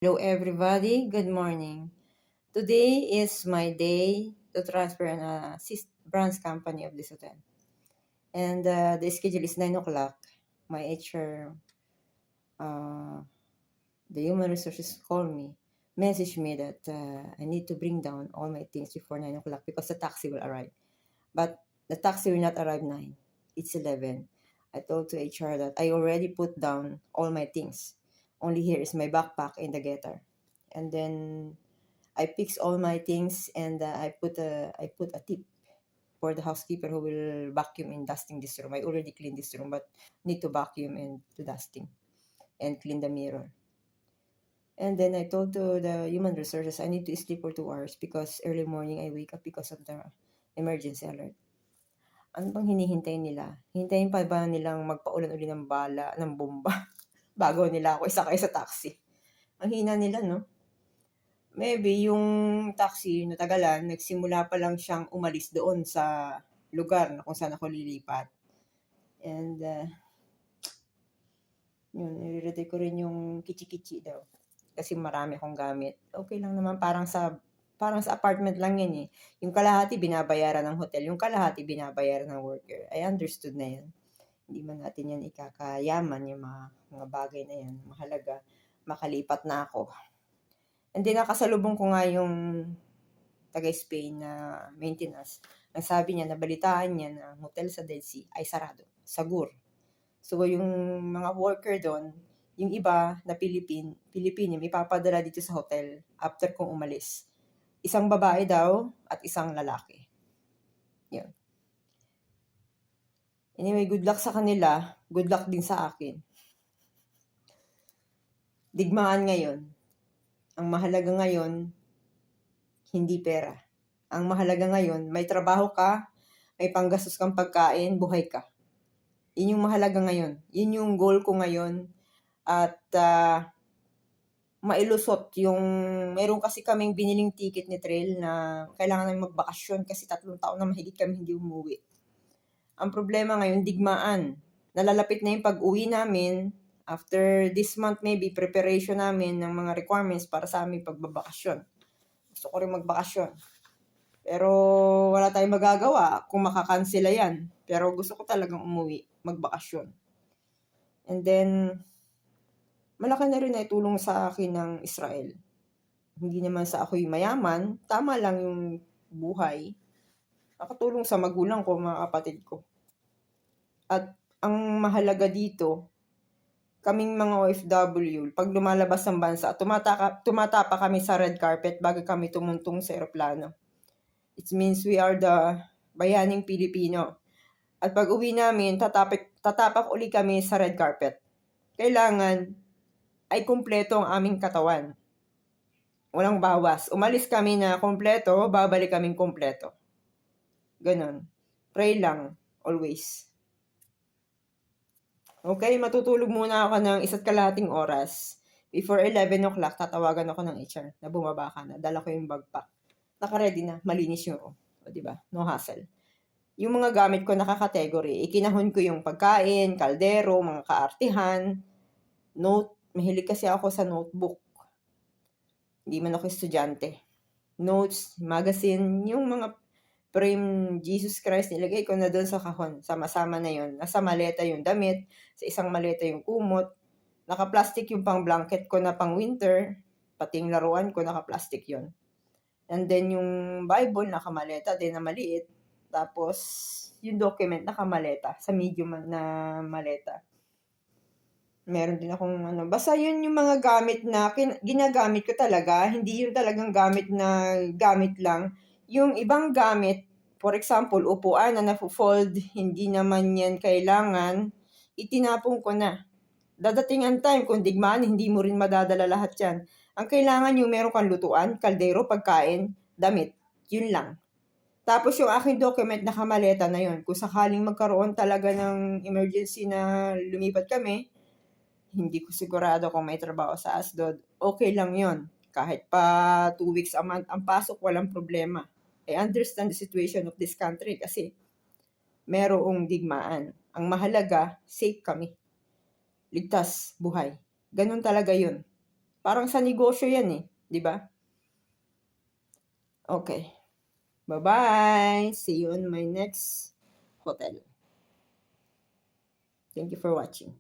Hello everybody, good morning. Today is my day to transfer an branch company of this hotel. And the schedule is 9 o'clock. My HR, uh, the human resources called me, message me that I need to bring down all my things before 9 o'clock because the taxi will arrive. But the taxi will not arrive 9. It's 11. I told to HR that I already put down all my things. Only here is my backpack in the getter. And then I fix all my things and I put a tip for the housekeeper who will vacuum and dusting this room. I already cleaned this room, but need to vacuum and to dusting and clean the mirror. And then I told to the human resources I need to sleep for 2 hours because early morning I wake up because of the emergency alert. Ano bang hinihintay nila? Hintayin pa ba nilang magpaulan uli ng bala, ng bomba bago nila ako isakay sa taxi? Ang hina nila, no? Maybe yung taxi natagalan, nagsimula pa lang siyang umalis doon sa lugar na kung saan ako lilipat. And yun, nire-retake ko rin yung kichi-kichi daw. Kasi marami akong gamit. Okay lang naman, parang sa apartment lang yan eh. Yung kalahati binabayaran ng hotel, yung kalahati binabayaran ng worker. I understood na yan. Hindi man natin yan ikakayaman yung mga bagay na yan. Mahalaga, makalipat na ako. And then nakasalubong ko nga yung taga-Spain na maintenance. Ang sabi niya, nabalitaan niya na ang hotel sa Dead Sea ay sarado, sagur. So yung mga worker doon, yung iba na Pilipino, ipapadala dito sa hotel after kong umalis. Isang babae daw at isang lalaki. Yun. Anyway, good luck sa kanila. Good luck din sa akin. Digmaan ngayon. Ang mahalaga ngayon, hindi pera. Ang mahalaga ngayon, may trabaho ka, may panggastos kang pagkain, buhay ka. Yun yung mahalaga ngayon. Yun yung goal ko ngayon. At mailusot yung, meron kasi kaming biniling ticket ni Trail na kailangan namin magbakasyon kasi 3 taon na mahigit kami hindi umuwi. Ang problema ngayon, digmaan. Nalalapit na yung pag-uwi namin. After this month maybe, preparation namin ng mga requirements para sa aming pagbabakasyon. Gusto ko rin magbakasyon. Pero wala tayong magagawa kung makakansela yan. Pero gusto ko talagang umuwi, magbakasyon. And then, malaki na rin na itulong sa akin ng Israel. Hindi naman sa ako'y mayaman, tama lang yung buhay. Nakatulong sa magulang ko, mga kapatid ko. At ang mahalaga dito, kaming mga OFW, pag lumalabas ng bansa, tumatapa kami sa red carpet bago kami tumuntong sa eroplano. It means we are the bayaning Pilipino. At pag uwi namin, tatapak uli kami sa red carpet. Kailangan ay kumpleto ang aming katawan. Walang bawas. Umalis kami na kumpleto, babalik kaming kumpleto. Ganon. Pray lang, always. Okay, matutulog muna ako ng 1.5 oras. Before 11 o'clock, tatawagan ako ng HR na bumaba ka na. Dala ko yung backpack. Naka-ready na, malinis yung room. O, diba? No hassle. Yung mga gamit ko naka-category, ikinahon ko yung pagkain, kaldero, mga kaartihan, note. Mahilig kasi ako sa notebook. Hindi man ako estudyante. Notes, magazine, yung mga frame Jesus Christ, nilagay ko na doon sa kahon. Sama-sama na yon. Nasa maleta yung damit, sa isang maleta yung kumot. Naka-plastic yung pang-blanket ko na pang-winter, pati yung laruan ko naka-plastic yon. And then yung Bible, nakamaleta din na maliit. Tapos, yung document, nakamaleta, sa medium na maleta. Meron din akong basta yun yung mga gamit na ginagamit ko talaga. Hindi yung talagang gamit na gamit lang. Yung ibang gamit, for example, upuan na nafu-fold, hindi naman yan kailangan, itinapon ko na. Dadating ang time, kung digmaan, hindi mo rin madadala lahat yan. Ang kailangan yung meron kang lutuan, kaldero, pagkain, damit. Yun lang. Tapos yung aking document, nakamaleta na yun. Kung sakaling magkaroon talaga ng emergency na lumipat kami, hindi ko sigurado kung may trabaho sa ASDOD, okay lang yon. Kahit pa 2 weeks a month ang pasok, walang problema. I understand the situation of this country kasi merong digmaan. Ang mahalaga, safe kami. Ligtas, buhay. Ganun talaga yun. Parang sa negosyo yan eh, di ba? Okay. Bye-bye! See you on my next hotel. Thank you for watching.